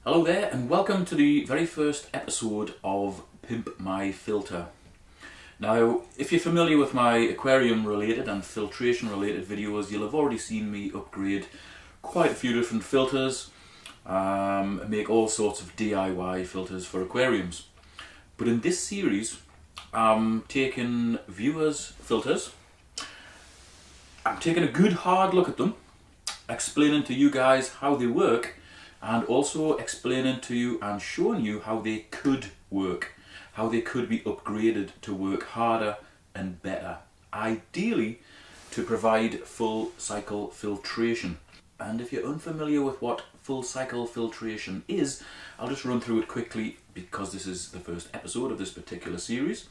Hello there and welcome to the very first episode of Pimp My Filter. Now, if you're familiar with my aquarium related and filtration related videos, you'll have already seen me upgrade quite a few different filters, make all sorts of DIY filters for aquariums. But in this series, I'm taking viewers' filters, I'm taking a good hard look at them, explaining to you guys how they work, and also explaining to you and showing you how they could work, how they could be upgraded to work harder and better, ideally to provide full cycle filtration. And if you're unfamiliar with what full cycle filtration is, I'll just run through it quickly because this is the first episode of this particular series.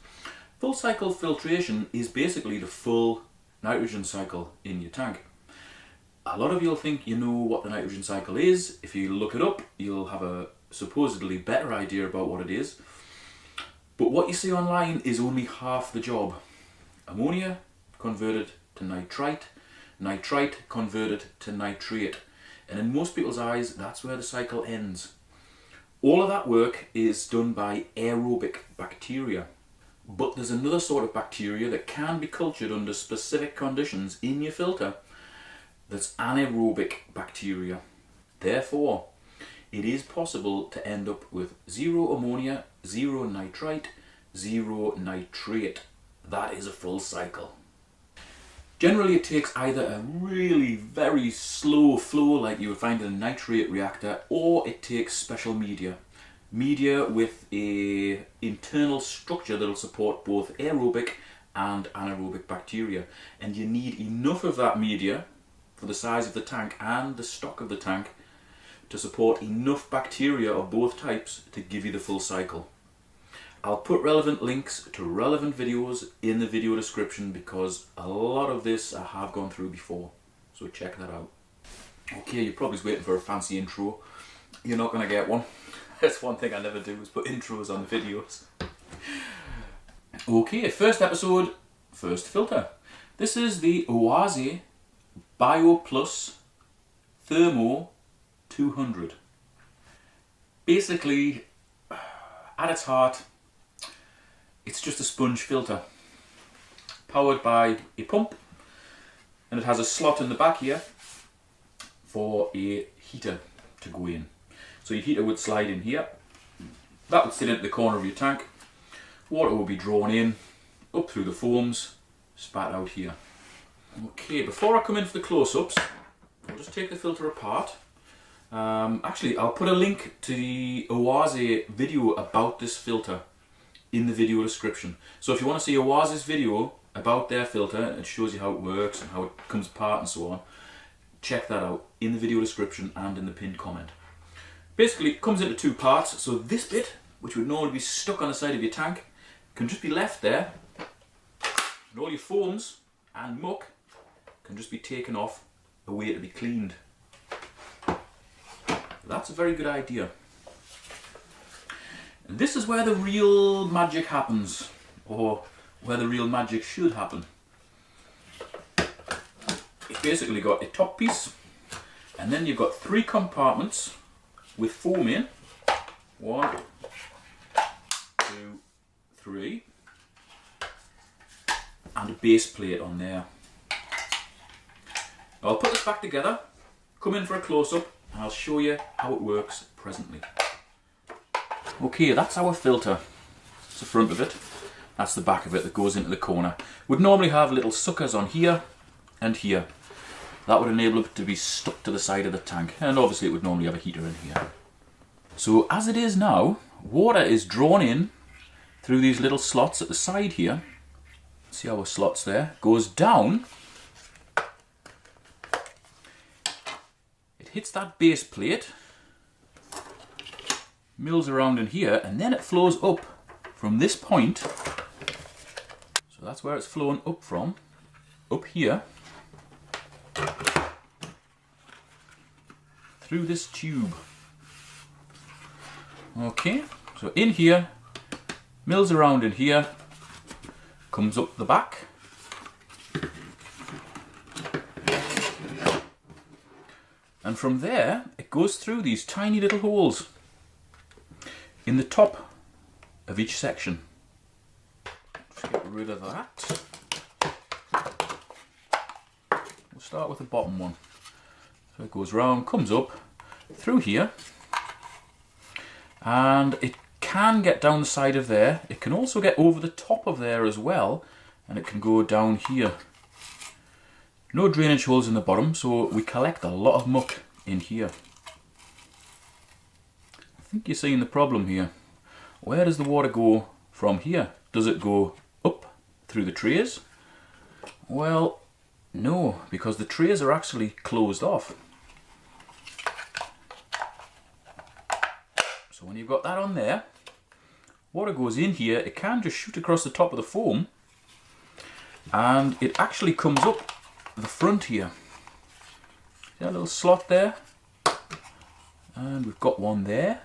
Full cycle filtration is basically the full nitrogen cycle in your tank. A lot of you'll think you know what the nitrogen cycle is. If you look it up, you'll have a supposedly better idea about what it is. But what you see online is only half the job. Ammonia converted to nitrite, nitrite converted to nitrate. And in most people's eyes, that's where the cycle ends. All of that work is done by aerobic bacteria. But there's another sort of bacteria that can be cultured under specific conditions in your filter. That's anaerobic bacteria. Therefore, it is possible to end up with zero ammonia, zero nitrite, zero nitrate. That is a full cycle. Generally, it takes either a really very slow flow like you would find in a nitrate reactor, or it takes special media. Media with an internal structure that will support both aerobic and anaerobic bacteria. And you need enough of that media for the size of the tank and the stock of the tank to support enough bacteria of both types to give you the full cycle. I'll put relevant links to relevant videos in the video description because a lot of this I have gone through before, so check that out. Okay, you're probably waiting for a fancy intro. You're not going to get one. That's one thing I never do, is put intros on the videos. Okay, first episode, first filter. This is the Oase BioPlus Thermo 200. Basically, at its heart, it's just a sponge filter powered by a pump, and it has a slot in the back here for a heater to go in. So your heater would slide in here, that would sit into the corner of your tank, water will be drawn in, up through the foams, spat out here. Okay, before I come in for the close-ups, I'll just take the filter apart. Actually, I'll put a link to the Oase video about this filter in the video description. So if you want to see Oase's video about their filter, it shows you how it works and how it comes apart and so on, check that out in the video description and in the pinned comment. Basically, it comes into two parts. So this bit, which would normally be stuck on the side of your tank, can just be left there, and all your foams and muck can just be taken off, away to be cleaned. That's a very good idea. And this is where the real magic happens, or where the real magic should happen. You've basically got a top piece, and then you've got three compartments with foam in. 1, 2, 3, and a base plate on there. I'll put this back together, come in for a close-up, and I'll show you how it works presently. Okay, that's our filter. That's the front of it. That's the back of it that goes into the corner. Would normally have little suckers on here and here. That would enable it to be stuck to the side of the tank, and obviously it would normally have a heater in here. So as it is now, water is drawn in through these little slots at the side here. See our slots there? Goes down. Hits that base plate, mills around in here, and then it flows up from this point. So that's where it's flowing up from, up here, through this tube. Okay, so in here, mills around in here, comes up the back, and from there it goes through these tiny little holes. in the top of each section. Just get rid of that. We'll start with the bottom one. So it goes round, comes up through here, and it can get down the side of there. It can also get over the top of there as well, and it can go down here. No drainage holes in the bottom, so we collect a lot of muck in here. I think you're seeing the problem here. Where does the water go from here? Does it go up through the trays? Well, no, because the trays are actually closed off. So when you've got that on there, water goes in here. It can just shoot across the top of the foam, and it actually comes up the front here. See that little slot there? And we've got one there.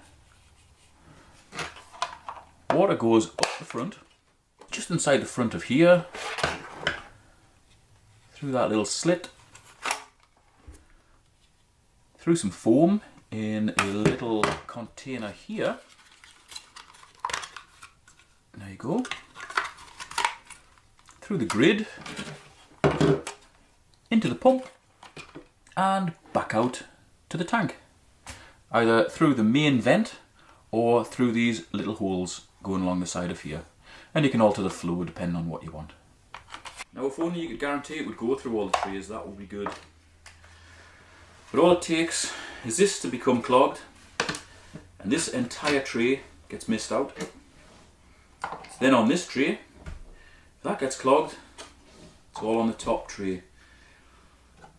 Water goes up the front, just inside the front of here, through that little slit, through some foam in a little container here. There you go. Through the grid, into the pump, and back out to the tank. Either through the main vent or through these little holes going along the side of here. And you can alter the flow depending on what you want. Now if only you could guarantee it would go through all the trays, that would be good. But all it takes is this to become clogged, and this entire tray gets missed out. Then on this tray, if that gets clogged, it's all on the top tray.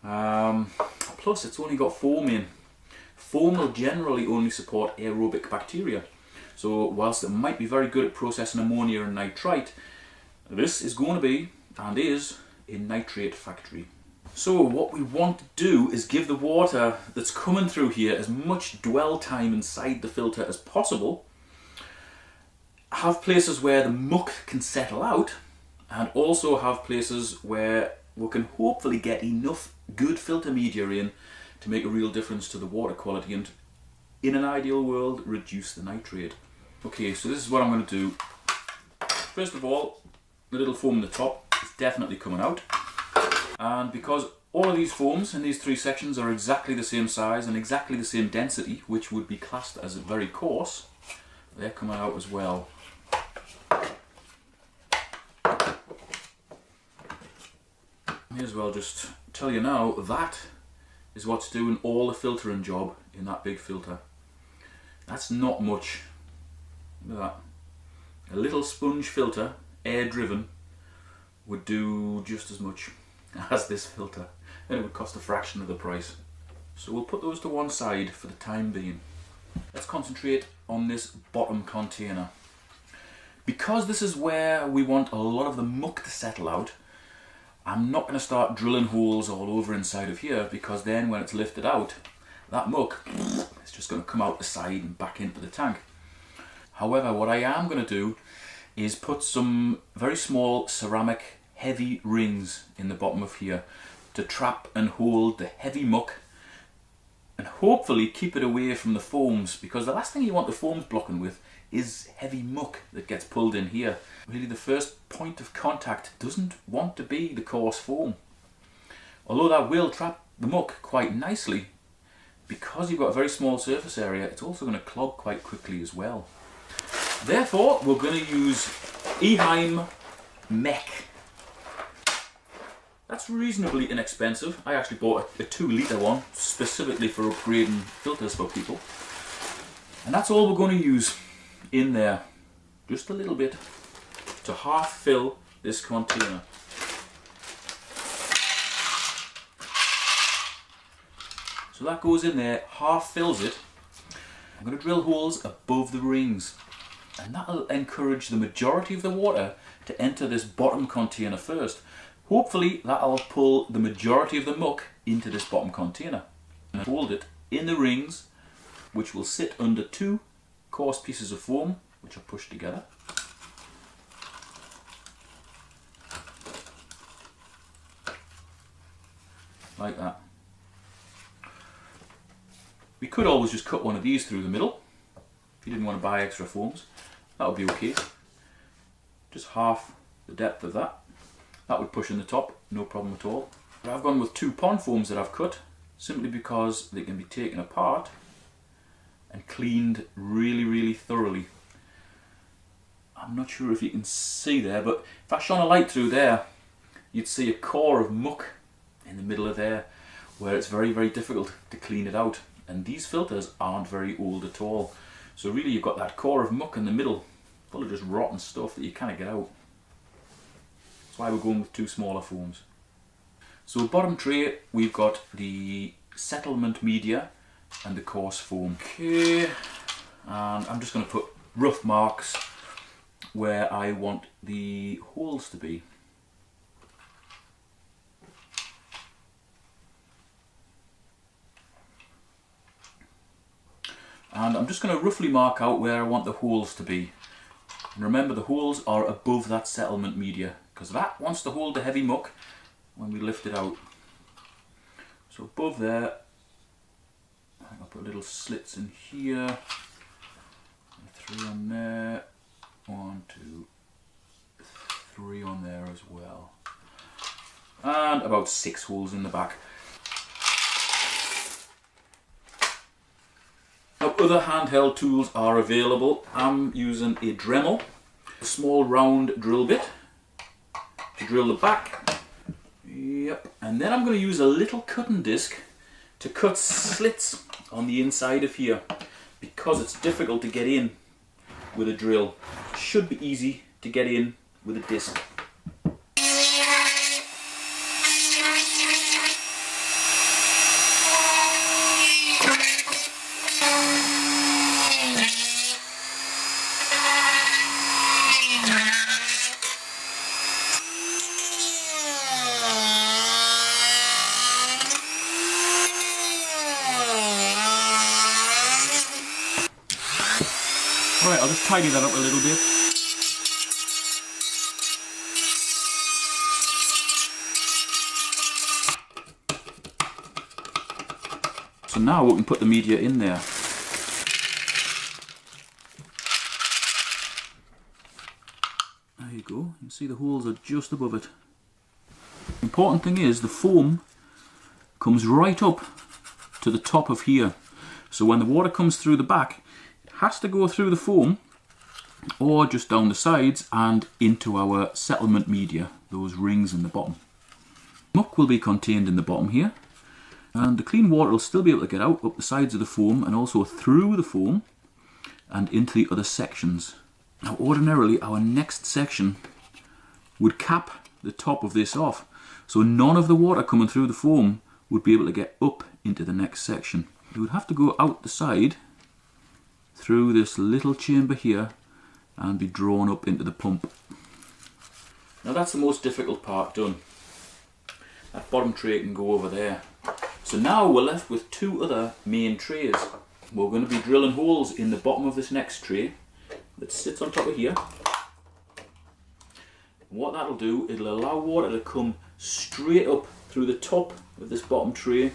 Plus it's only got foam in. Foam will generally only support aerobic bacteria. So whilst it might be very good at processing ammonia and nitrite, this is going to be, and is, a nitrate factory. So what we want to do is give the water that's coming through here as much dwell time inside the filter as possible, have places where the muck can settle out, and also have places where we can hopefully get enough good filter media in to make a real difference to the water quality and, in an ideal world, reduce the nitrate. Okay, so this is what I'm going to do. First of all, the little foam in the top is definitely coming out. And because all of these foams in these three sections are exactly the same size and exactly the same density, which would be classed as very coarse, they're coming out as well. May as well just tell you now, that is what's doing all the filtering job in that big filter. That's not much. Look at that. A little sponge filter, air driven, would do just as much as this filter, and it would cost a fraction of the price. So we'll put those to one side for the time being. Let's concentrate on this bottom container. Because this is where we want a lot of the muck to settle out, I'm not going to start drilling holes all over inside of here, because then when it's lifted out, that muck is just going to come out the side and back into the tank. However, what I am going to do is put some very small ceramic heavy rings in the bottom of here to trap and hold the heavy muck and hopefully keep it away from the foams, because the last thing you want the foams blocking with is heavy muck that gets pulled in here. Really, the first point of contact doesn't want to be the coarse foam. Although that will trap the muck quite nicely, because you've got a very small surface area, it's also going to clog quite quickly as well. Therefore, we're going to use Eheim Mech. That's reasonably inexpensive. I actually bought a 2-litre one specifically for upgrading filters for people. And that's all we're going to use in there. Just a little bit to half fill this container. So that goes in there, half fills it. I'm going to drill holes above the rings, and that'll encourage the majority of the water to enter this bottom container first. Hopefully that'll pull the majority of the muck into this bottom container and hold it in the rings, which will sit under 2 coarse pieces of foam which are pushed together. Like that. We could always just cut one of these through the middle if you didn't want to buy extra foams, that would be okay. Just half the depth of that. That would push in the top, no problem at all. But I've gone with 2 pond foams that I've cut, simply because they can be taken apart and cleaned really thoroughly. I'm not sure if you can see there, but if I shone a light through there, you'd see a core of muck in the middle of there, where it's very difficult to clean it out. And these filters aren't very old at all. So really you've got that core of muck in the middle, full of just rotten stuff that you can't get out. That's why we're going with 2 smaller foams. So bottom tray, we've got the settlement media and the coarse foam. Okay, and I'm just going to put rough marks where I want the holes to be. And I'm just going to roughly mark out where I want the holes to be. And remember, the holes are above that settlement media, because that wants to hold the heavy muck when we lift it out. So above there, I think I'll put little slits in here, 3 on there, 1, 2, 3 on there as well, and about 6 holes in the back. Now, other handheld tools are available. I'm using a Dremel, a small round drill bit to drill the back. Yep, and then I'm going to use a little cutting disc to cut slits on the inside of here, because it's difficult to get in with a drill. It should be easy to get in with a disc. Alright, I'll just tidy that up a little bit. So now we can put the media in there. There you go, you can see the holes are just above it. The important thing is the foam comes right up to the top of here. So when the water comes through the back, has to go through the foam or just down the sides and into our settlement media, those rings in the bottom. Muck will be contained in the bottom here, and the clean water will still be able to get out up the sides of the foam and also through the foam and into the other sections. Now ordinarily our next section would cap the top of this off, so none of the water coming through the foam would be able to get up into the next section. It would have to go out the side through this little chamber here and be drawn up into the pump. Now that's the most difficult part done. That bottom tray can go over there. So now we're left with 2 other main trays. We're going to be drilling holes in the bottom of this next tray that sits on top of here. What that'll do, it'll allow water to come straight up through the top of this bottom tray,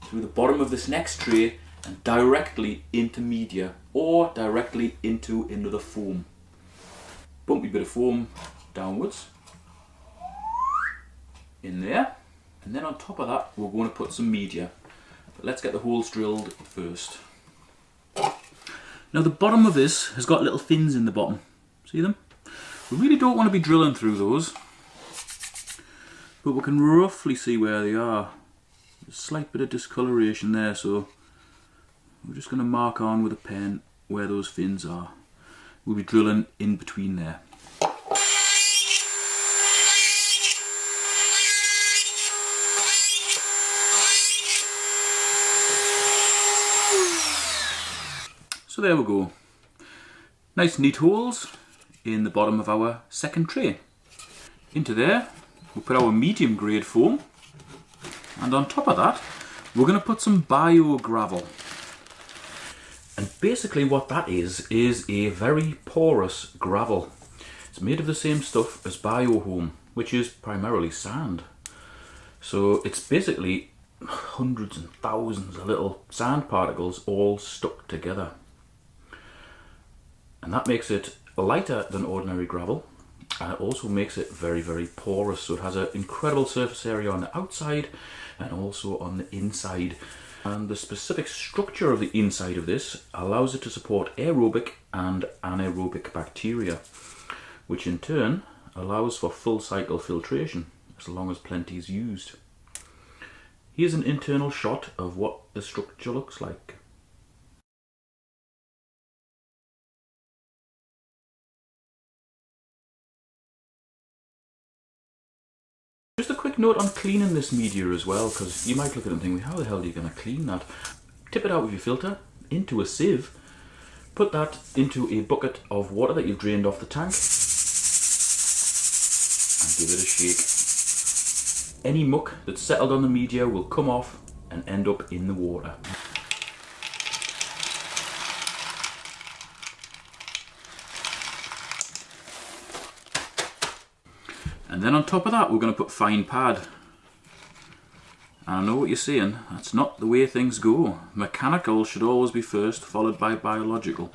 through the bottom of this next tray, and directly into media or directly into another foam. Bumpy bit of foam downwards in there, and then on top of that we're going to put some media. But let's get the holes drilled first. Now the bottom of this has got little fins in the bottom, see them? We really don't want to be drilling through those, but we can roughly see where they are. There's a slight bit of discoloration there, so we're just going to mark on with a pen where those fins are. We'll be drilling in between there. So there we go. Nice neat holes in the bottom of our second tray. Into there we'll put our medium grade foam, and on top of that we're going to put some bio gravel. And basically what that is a very porous gravel. It's made of the same stuff as biohome, which is primarily sand. So it's basically hundreds and thousands of little sand particles all stuck together. And that makes it lighter than ordinary gravel, and it also makes it very, very porous. So it has an incredible surface area on the outside and also on the inside. And the specific structure of the inside of this allows it to support aerobic and anaerobic bacteria, which in turn allows for full cycle filtration as long as plenty is used. Here's an internal shot of what the structure looks like. Just a quick note on cleaning this media as well, because you might look at it and think, how the hell are you going to clean that? Tip it out with your filter into a sieve, put that into a bucket of water that you've drained off the tank, and give it a shake. Any muck that's settled on the media will come off and end up in the water. And then on top of that, we're going to put fine pad. And I know what you're saying, that's not the way things go. Mechanical should always be first, followed by biological.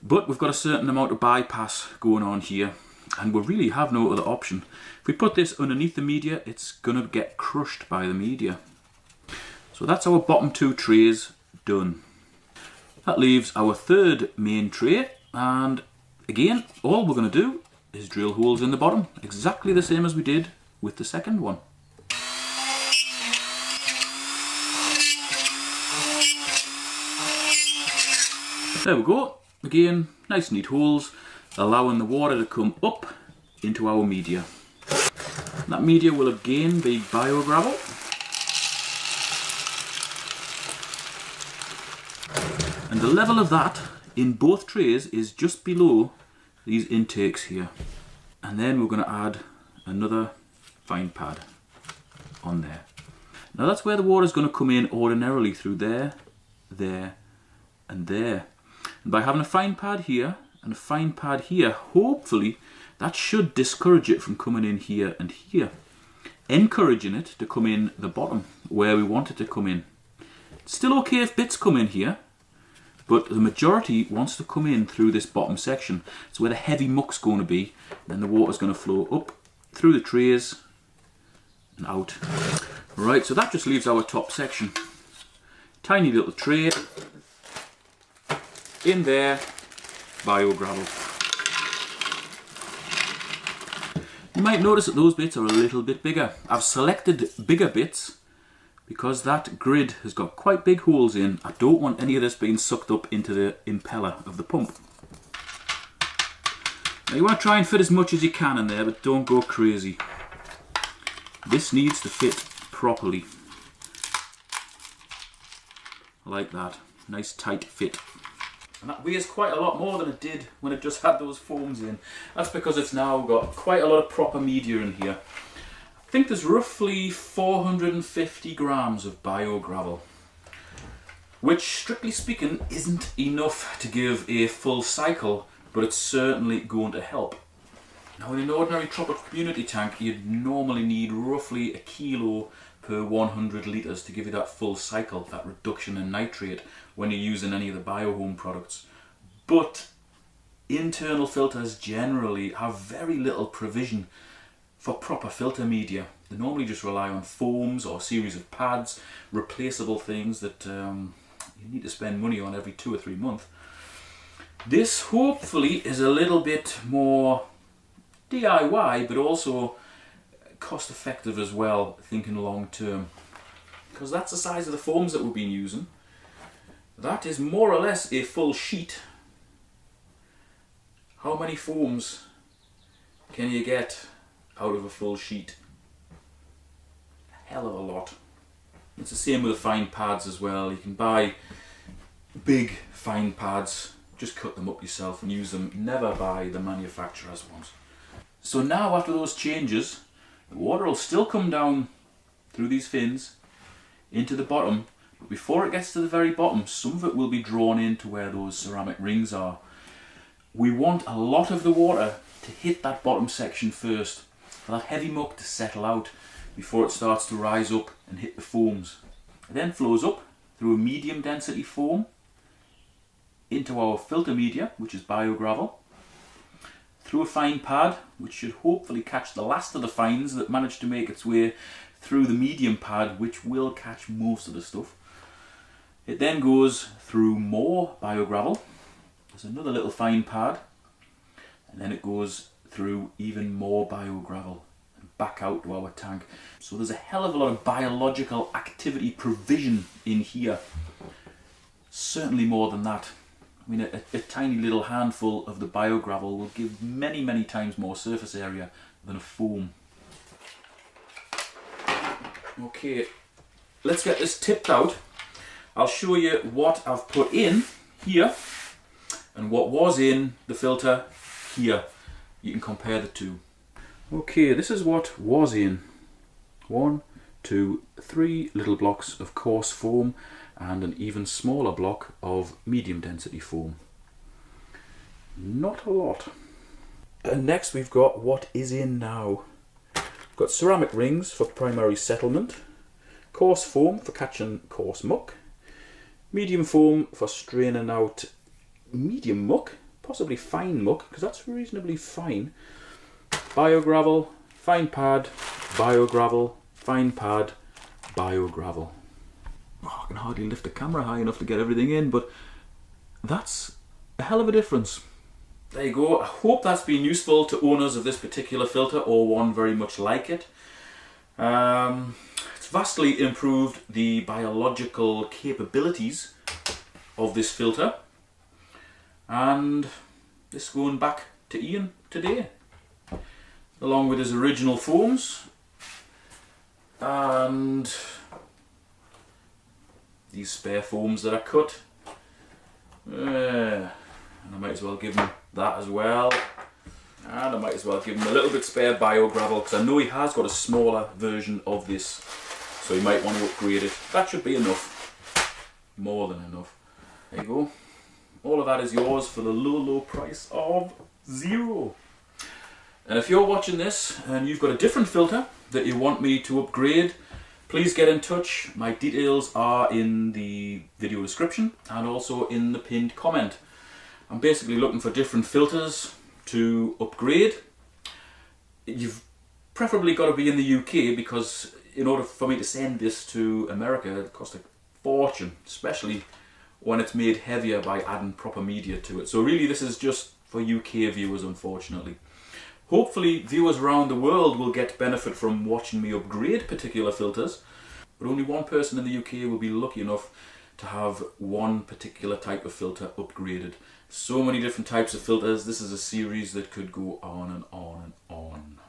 But we've got a certain amount of bypass going on here, and we really have no other option. If we put this underneath the media, it's going to get crushed by the media. So that's our bottom two trays done. That leaves our third main tray, and again, all we're going to do is drill holes in the bottom, exactly the same as we did with the second one. There we go. Again, nice neat holes, allowing the water to come up into our media. That media will again be biogravel. And the level of that in both trays is just below these intakes here. And then we're going to add another fine pad on there. Now that's where the water is going to come in ordinarily, through there, there and there. And by having a fine pad here and a fine pad here, hopefully that should discourage it from coming in here and here, encouraging it to come in the bottom where we want it to come in. It's still okay if bits come in here, but the majority wants to come in through this bottom section. It's where the heavy muck's going to be. Then the water's going to flow up through the trays and out. Right, so that just leaves our top section. Tiny little tray. In there, biogravel. You might notice that those bits are a little bit bigger. I've selected bigger bits because that grid has got quite big holes in. I don't want any of this being sucked up into the impeller of the pump. Now you want to try and fit as much as you can in there, but don't go crazy. This needs to fit properly. Like that. Nice tight fit. And that weighs quite a lot more than it did when it just had those foams in. That's because it's now got quite a lot of proper media in here. I think there's roughly 450 grams of biogravel, which strictly speaking isn't enough to give a full cycle, but it's certainly going to help. Now in an ordinary tropical community tank, you'd normally need roughly a kilo per 100 litres to give you that full cycle, that reduction in nitrate when you're using any of the biohome products. But internal filters generally have very little provision for proper filter media. They normally just rely on foams or a series of pads, replaceable things that you need to spend money on every 2 or 3 months. This hopefully is a little bit more DIY, but also cost effective as well, thinking long term. Because that's the size of the foams that we've been using. That is more or less a full sheet. How many foams can you get out of a full sheet? A hell of a lot. It's the same with the fine pads as well. You can buy big fine pads, just cut them up yourself and use them. Never buy the manufacturer's ones. So now after those changes, the water will still come down through these fins into the bottom, but before it gets to the very bottom, some of it will be drawn into where those ceramic rings are. We want a lot of the water to hit that bottom section first, for that heavy muck to settle out before it starts to rise up and hit the foams. It then flows up through a medium density foam into our filter media, which is biogravel, through a fine pad, which should hopefully catch the last of the fines that managed to make its way through the medium pad, which will catch most of the stuff. It then goes through more biogravel. There's another little fine pad, and then it goes through even more biogravel and back out to our tank. So there's a hell of a lot of biological activity provision in here. Certainly more than that. I mean, a tiny little handful of the biogravel will give many, many times more surface area than a foam. Okay, let's get this tipped out. I'll show you what I've put in here and what was in the filter here. You can compare the two. Okay, this is what was in. 1, 2, 3 little blocks of coarse foam and an even smaller block of medium density foam. Not a lot. And next we've got what is in now. We've got ceramic rings for primary settlement, coarse foam for catching coarse muck, medium foam for straining out medium muck, possibly fine muck, because that's reasonably fine, biogravel, fine pad, biogravel, fine pad, biogravel. Oh, I can hardly lift the camera high enough to get everything in, but that's a hell of a difference. There you go. I hope that's been useful to owners of this particular filter or one very much like it. It's vastly improved the biological capabilities of this filter, and this is going back to Ian today, along with his original foams and these spare foams that I cut. And I might as well give him that as well. And I might as well give him a little bit spare biogravel, because I know he has got a smaller version of this, so he might want to upgrade it. That should be enough. More than enough. There you go. All of that is yours for the low, low price of $0. And if you're watching this and you've got a different filter that you want me to upgrade, please get in touch. My details are in the video description and also in the pinned comment. I'm basically looking for different filters to upgrade. You've preferably got to be in the UK, because in order for me to send this to America, it costs a fortune, especially when it's made heavier by adding proper media to it. So really this is just for UK viewers, unfortunately. Hopefully viewers around the world will get benefit from watching me upgrade particular filters, but only one person in the UK will be lucky enough to have one particular type of filter upgraded. So many different types of filters. This is a series that could go on and on and on.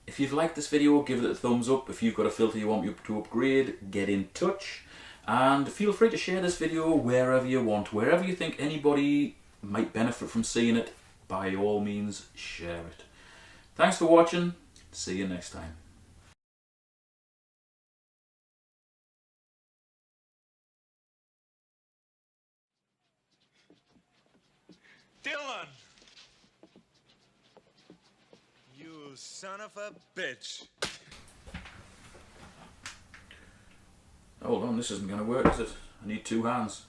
If you've liked this video, give it a thumbs up. If you've got a filter you want me to upgrade, get in touch. And feel free to share this video wherever you want. Wherever you think anybody might benefit from seeing it, by all means, share it. Thanks for watching. See you next time. Dylan! You son of a bitch. Hold on, this isn't going to work, is it? I need 2 hands.